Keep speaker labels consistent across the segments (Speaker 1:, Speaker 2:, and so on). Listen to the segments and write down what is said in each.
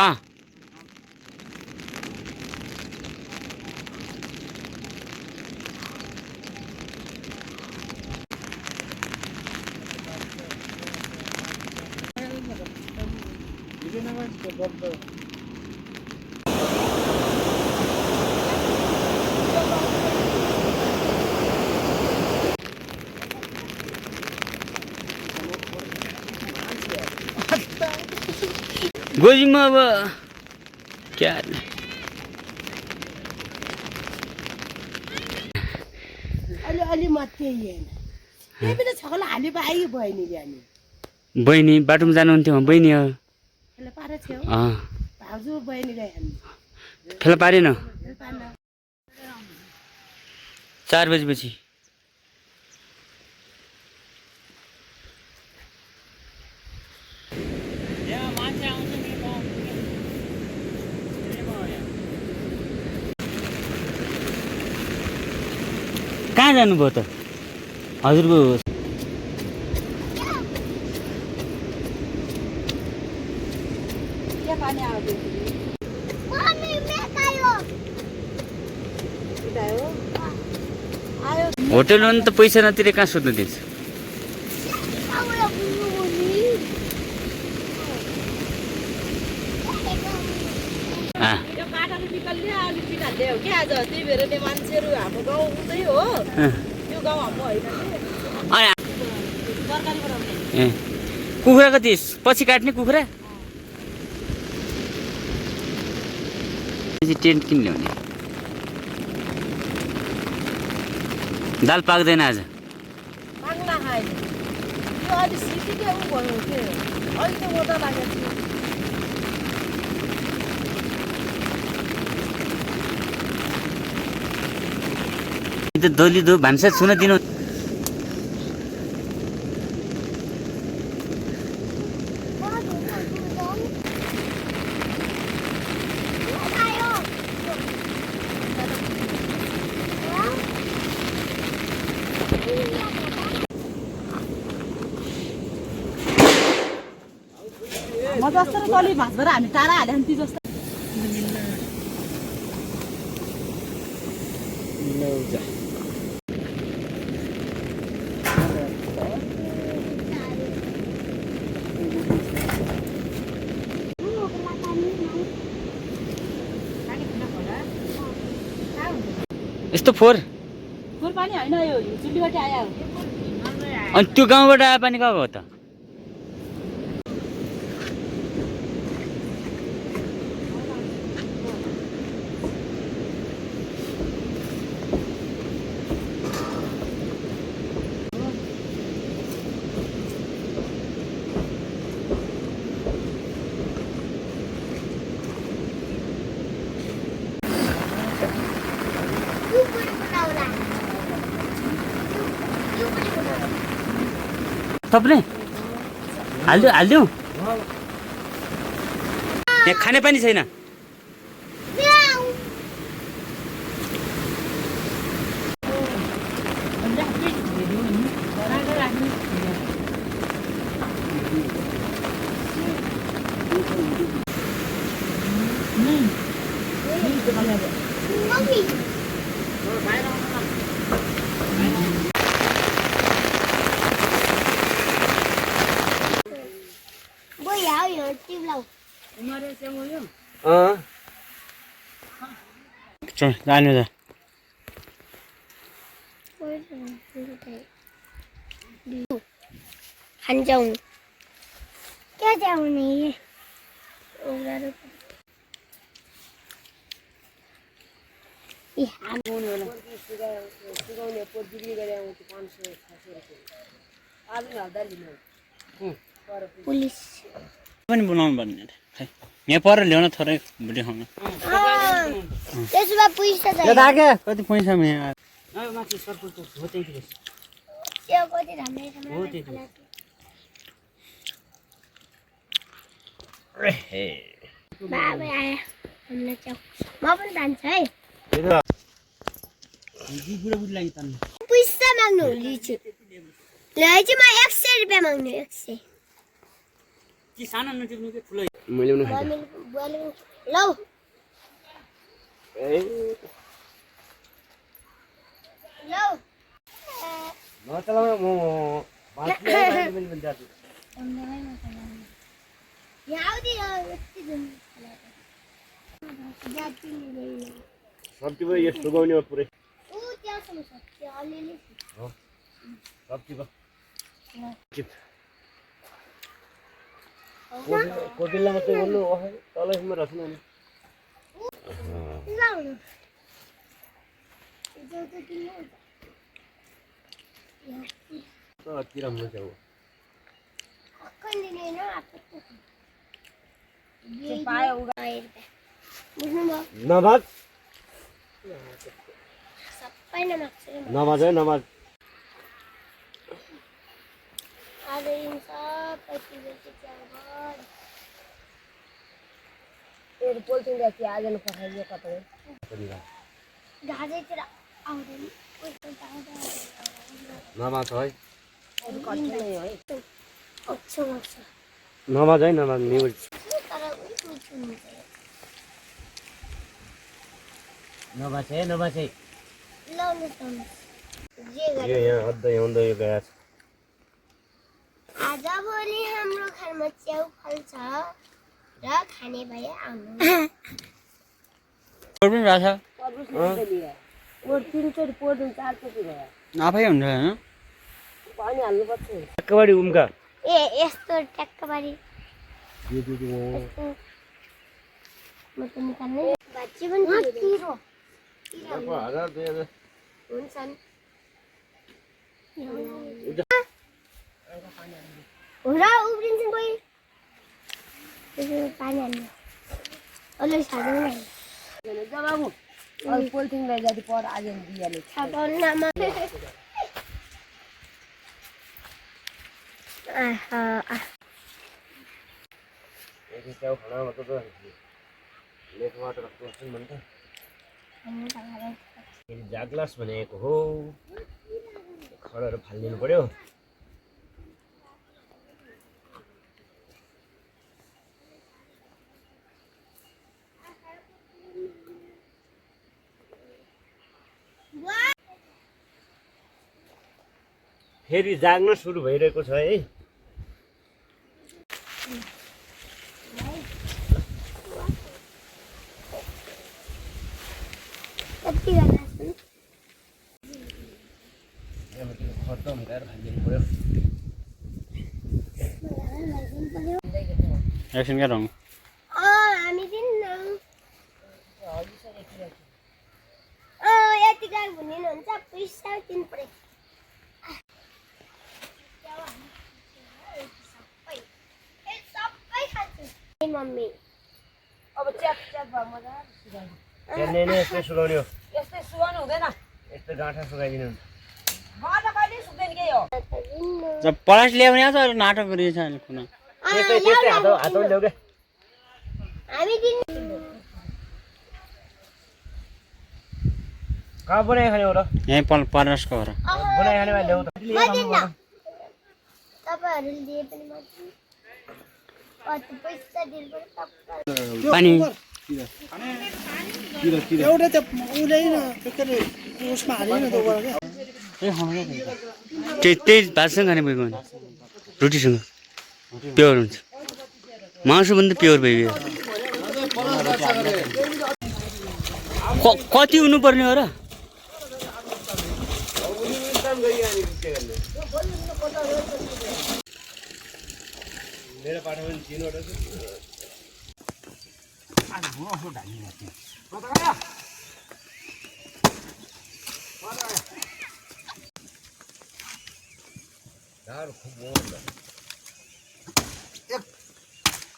Speaker 1: कहाँ गोजीमा अब क्या
Speaker 2: अलि मात्रै हेर्न त्यही पनि छकल हाले पाइ बहिनीले अनि
Speaker 1: बहिनी बाटोमा जानुहुन्थ्यो बहिनी हो
Speaker 2: फेला पारे छेउ
Speaker 1: अँ
Speaker 2: भाउजू बहिनीले हेर्नु
Speaker 1: फेला पारेन
Speaker 2: पार्न
Speaker 1: 4 बजेपछि कहाँ जानुभयो त हजुरको
Speaker 2: के पानी आउँदै मम्मी मेकायो कितायो आयो
Speaker 1: होटल हो नि त पैसा नतिरे कहाँ सोध्नु दिन्छ
Speaker 2: आउला बुनु बुनी यो काठहरु निकल्ने अलि पिनाले हो के आज त्यही भएर नि मान्छेहरु हाम्रो गाउँ उतै हो यो गाउँ हाम्रो हैन
Speaker 1: अनि
Speaker 2: सरकारी बनाउने
Speaker 1: ए कुखुरा कति पछि काट्ने कुखुरा टेन्ट किन ल्याउने दाल पाक्दैन आज
Speaker 2: पाङ्ला खाए यो अलि सिटिके उ भयो के अलि त मोटा लागेको थियो
Speaker 1: त दोली दो भान्सा छुन दिनु
Speaker 2: म जस्तो र तली भाँचबाट हामी टाढा हाल्यो नि ती जस्तो
Speaker 1: यस्तो फोहोर
Speaker 2: फोहोर पानी हैन यो चुल्लीबाट आयो
Speaker 1: अनि त्यो गाउँबाट आए पानी कहाँ गयो त थप्ने हालिदिउ हालिदिउ यहाँ खाने पानी छैन चल जाने त
Speaker 3: खान्छौँ क्या ल्याउने पुलिस
Speaker 1: पनि बनाउनु पर्ने यहाँ पर ल्याउन थोरै भुटी खाउन
Speaker 3: त्यसो भए पैसा
Speaker 1: यो राखे कति पैसा यहाँ
Speaker 2: माथि सरपुरको हो त्यही
Speaker 3: त्यो कति राम्रो
Speaker 1: हो त्यति
Speaker 3: बाबा आयो हामीलाई च्याउ म पनि जान्छ है पैसा माग्नु लिन्छु ल चाहिँ म 100 रुपैयाँ माग्नु 100
Speaker 1: कि सानो नटिप्नु कि ठुलो
Speaker 4: मैले पनि खाएँ
Speaker 3: बुवाले लौ
Speaker 4: ए
Speaker 3: लौ
Speaker 4: नचलाउनु म बाँच्ने पनि जान्छु
Speaker 3: यहाँ आउँदै यति जुन जाति लिँदैन
Speaker 4: सब्जी भयो यो सुगाउने हो पुरै
Speaker 3: ऊ त्यहाँसम्म छ त्यो अलिअलि
Speaker 4: हो सब्जी भयो कोटिला मात्रै गर्नु तलैसम्म राख्नु नि
Speaker 3: लाउनु त्यो त किन
Speaker 4: किरा हुन्छ हो
Speaker 3: अक्कले न आपत्ति
Speaker 2: त्यो पायो उगा
Speaker 3: बुझ्नुभयो
Speaker 4: नमाज
Speaker 3: सबै नमाग्छ
Speaker 4: नमाज है नमाज
Speaker 3: आज यिन सबै चिजहरू चाहिँ
Speaker 2: त्यो पोल्थिन राखी आज न पठाइदियो कतै
Speaker 3: घाँचैतिर आउँदैन
Speaker 4: नमाज है
Speaker 2: कठिन नै है
Speaker 3: अप्छो लाग्छ
Speaker 4: नमाज है नमाज न्युज
Speaker 3: तर मिठो हुन्छ
Speaker 4: नमाज है नमाज है
Speaker 3: लाउनुहोस् जे
Speaker 4: यो
Speaker 3: गरे
Speaker 4: यहाँ अद्दै आउँदै गएको छ
Speaker 3: आज भोलि हाम्रो घरमा च्याउ फल्छ र खाने भए आउनु
Speaker 1: पोहोर पनि रहेछ
Speaker 2: पर्बुस नै लियो पोर तीनचोटि पोर्नु चारचोटि भयो
Speaker 1: आफै हुन्छ होइन
Speaker 2: पानी हाल्नुपर्छ
Speaker 4: टक्कबाडी उम्का
Speaker 3: ए यस्तो ट्याक्कबारी यस्तो म त निकाल्ने भाजी पनि पिरो हुन्छ नि हो र उब्रिन्छ कोही त्यसो पानी हाल्नु अलि साह्रो नै
Speaker 2: जबाबु अब पोल्थिन लाई जाति पर आज दियाले
Speaker 3: छापाउनमा आहा
Speaker 4: यदि च्याउ खाना मतलब त लेखबाट राख्नुपर्छ नि भन्छ फेरि जाग्लास भनेको हो खडहरू फालिदिनु पर्यो फेरि जाग्न सुरु भइरहेको छ है
Speaker 3: कति गर्दा छन्
Speaker 4: खत्तम गरेर फालिदिनु पर्यो
Speaker 1: एकछिन क्या रङ
Speaker 3: हामी दिन्न यति गाह्रो भनिनुहुन्छ पैसा दिनु पर्यो सबै खान्छु मम्मी
Speaker 2: अब च्याप च्याप भयो मजा
Speaker 4: त्यहाँनिर नै यस्तै सुकाउने हो
Speaker 2: यस्तै सुहाउनु हुँदैन
Speaker 4: यस्तो गाँठा सुकाइदिनु
Speaker 2: गाँठा कहिले सुक्दैन के हो
Speaker 1: जब पलास ल्यायो भने आज नाटक गरिएछ अहिले कुना
Speaker 4: त्यस्तै त्यस्तै हातौँ ल्याउ क्या
Speaker 3: हामी दिनु
Speaker 4: कहाँ बनाइ खाने हो र
Speaker 1: यहीँ परसको हो र
Speaker 4: बनाइ खानेमा ल्याउ त
Speaker 3: तपाईँहरूले दिए पनि म कति पैसा दिनु पर्यो
Speaker 1: पानी
Speaker 5: एउटा त्यो उसले न के अरे उसमा हालेन त्यो गर क्या
Speaker 1: त्यही भातसँग खाने भइगयो भने रोटीसँग प्योर हुन्छ मासुभन्दा प्योर भइगयो कति हुनुपर्ने हो र
Speaker 4: मेरो पाठा पनि चिनवटा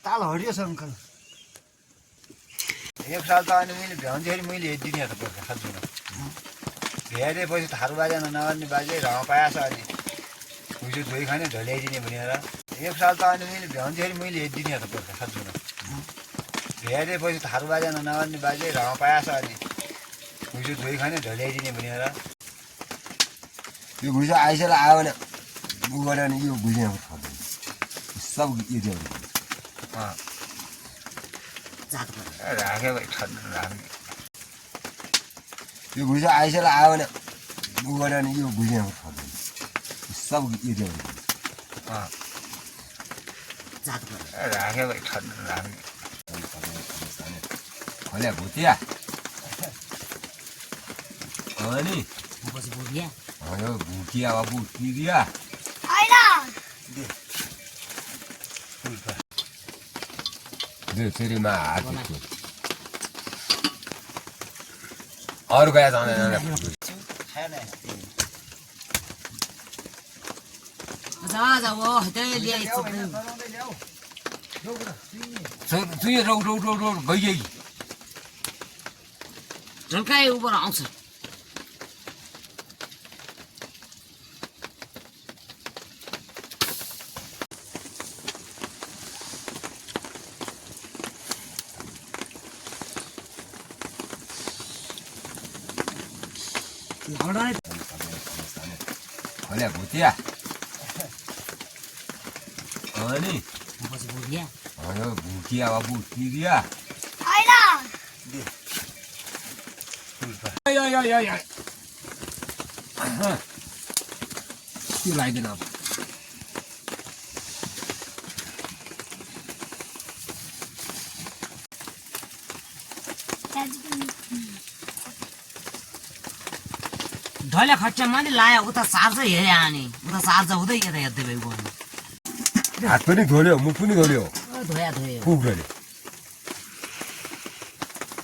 Speaker 5: ताल हरियो छ अङ्कल
Speaker 6: एक साल त अनि मैले भ्याउँदाखेरि मैले हेरिदिने त पर्छ खाल्छु हेरेपछि थारू बाजा नगर्ने बाजे रह पाएछ अनि खुसी धोइ खाने ढल्याइदिने भनेर एक साल त अनि मैले भ्याउँदाखेरि मैले हेरिदिने त पर्छ खाल्छु हेरेपछि थारू बाजा नगर्ने बाजे रह पाएछ अनि खुसी धोइ खाने ढल्याइदिने भनेर
Speaker 7: यो भुइँचा आइसकेर आयो भने उ गरेर यो भुइँचा सब यो
Speaker 6: राख्यो भाइ ठन्डा राख्ने
Speaker 7: यो भुइँचा आइसकेर आयो भने उ गऱ्यो भने यो भुइँमा खर्दैन सब एरिया हुन्छ
Speaker 6: राख्यो भाइ ठन्डा राख्ने
Speaker 7: खल्या भुतिया अनि यो भुटिया बाबु तिरिया दे फेरिमा हात अरू गया जाँदैन सुई रौ रौ रौ रौ गइगई
Speaker 2: झल्काए उबर आउँछ
Speaker 7: खल्या भुतिया अनि यो भुटिया बाबु तिरिया त्यो लगाइदिनु अब
Speaker 2: ढले खच्चा मैले लाया उता चार्ज हेरे आने उता चार्ज हुँदै यता हेर्दै भयो गर्नु
Speaker 7: हात पनि धोल्यो मुख पनि धोल्यो
Speaker 2: धोया
Speaker 7: पुग गऱ्यो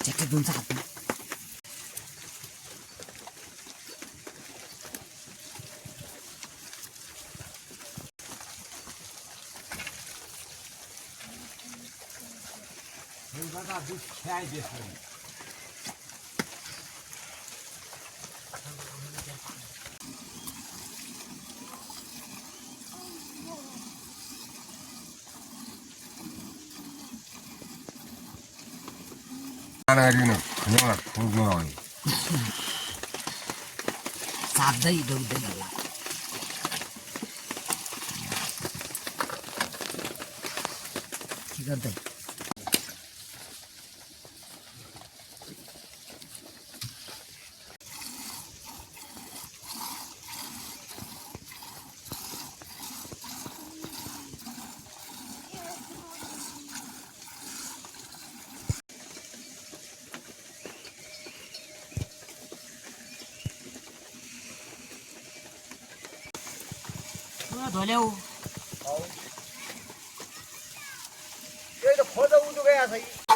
Speaker 2: चेक्कै दुन्छ हातमा साध्दै डुब्दै होला के गर्दै धोल्याउ
Speaker 6: त्यही त खोज उठो गएको छ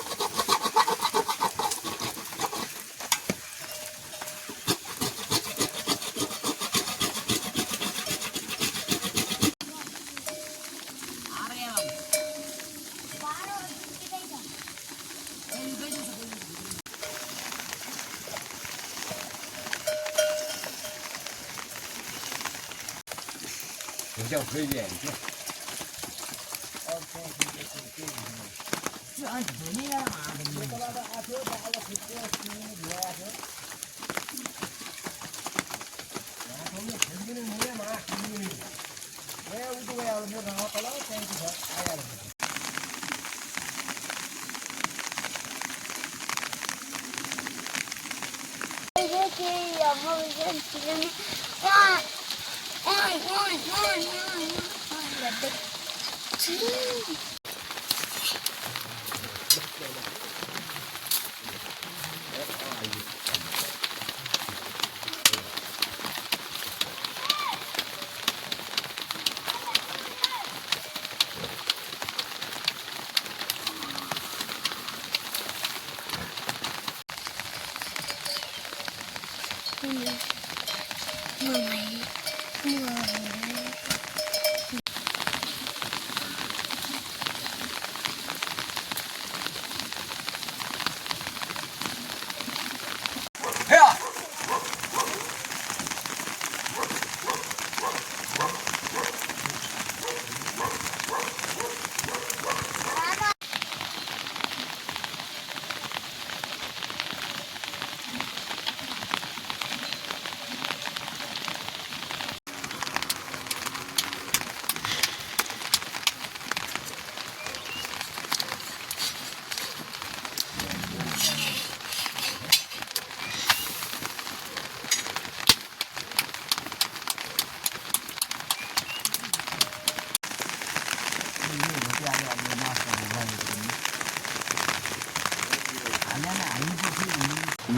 Speaker 7: 叫推荐去。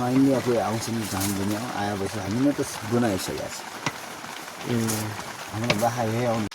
Speaker 6: नआइने आफै आउँछन् जान्दैन आएपछि हामी नै त बनाइसकेका छ हाम्रो बाखा हे आउनु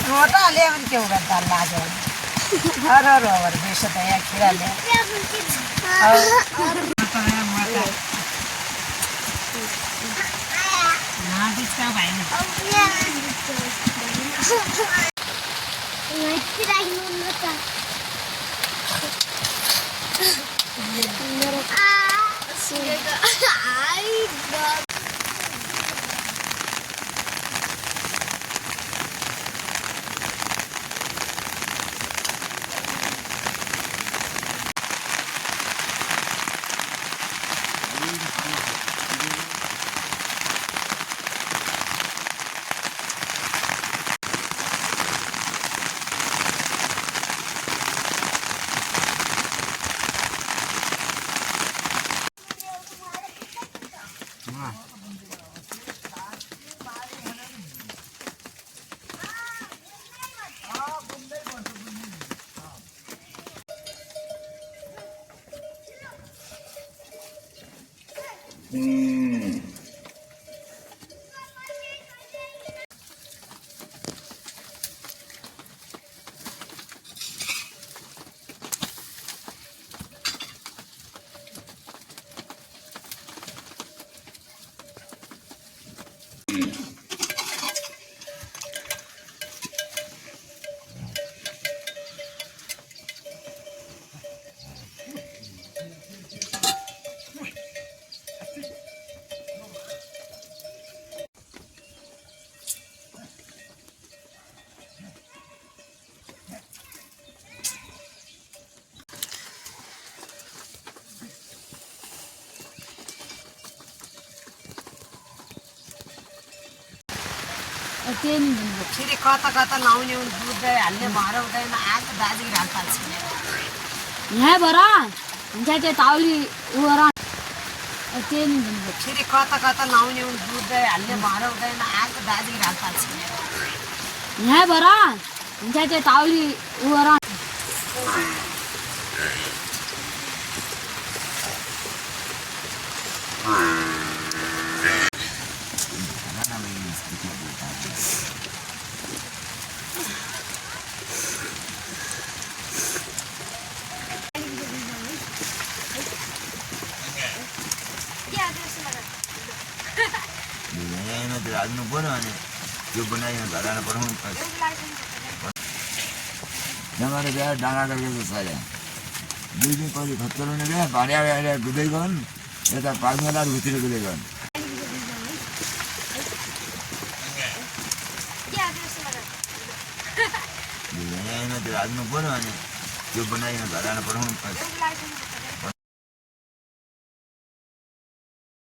Speaker 2: रोटाले पनि के गर्दा लाग्यो हर बेस त यहाँ खिराले त्यही नि फेरि कता कता लाउने दुध हाल्ने भएर हुँदैन आएको दाजुगिरी हाल्छ यहाँबाट हुन्छ त्यो ताउली उयो त्यही नि फेरि कता कता लाउने दुध हाल्ने भएर हुँदैन आएको दाजुगिरी हाल्छ यहाँबाट हुन्छ त्यो ताउली उयो
Speaker 6: राख्नु पर्यो अनि त्यो बनाइकन घरमा पठाउनु पर्छ नभएर बिहा डाँडा गरेको छ अरे 2 दिन पछि खच्चलाउने बिहा भाँडिया गुदै गन यता पार्कमा घुतिर गुदै गन राख्नु पर्यो अनि त्यो बनाइकन घरमा पठाउनु पर्छ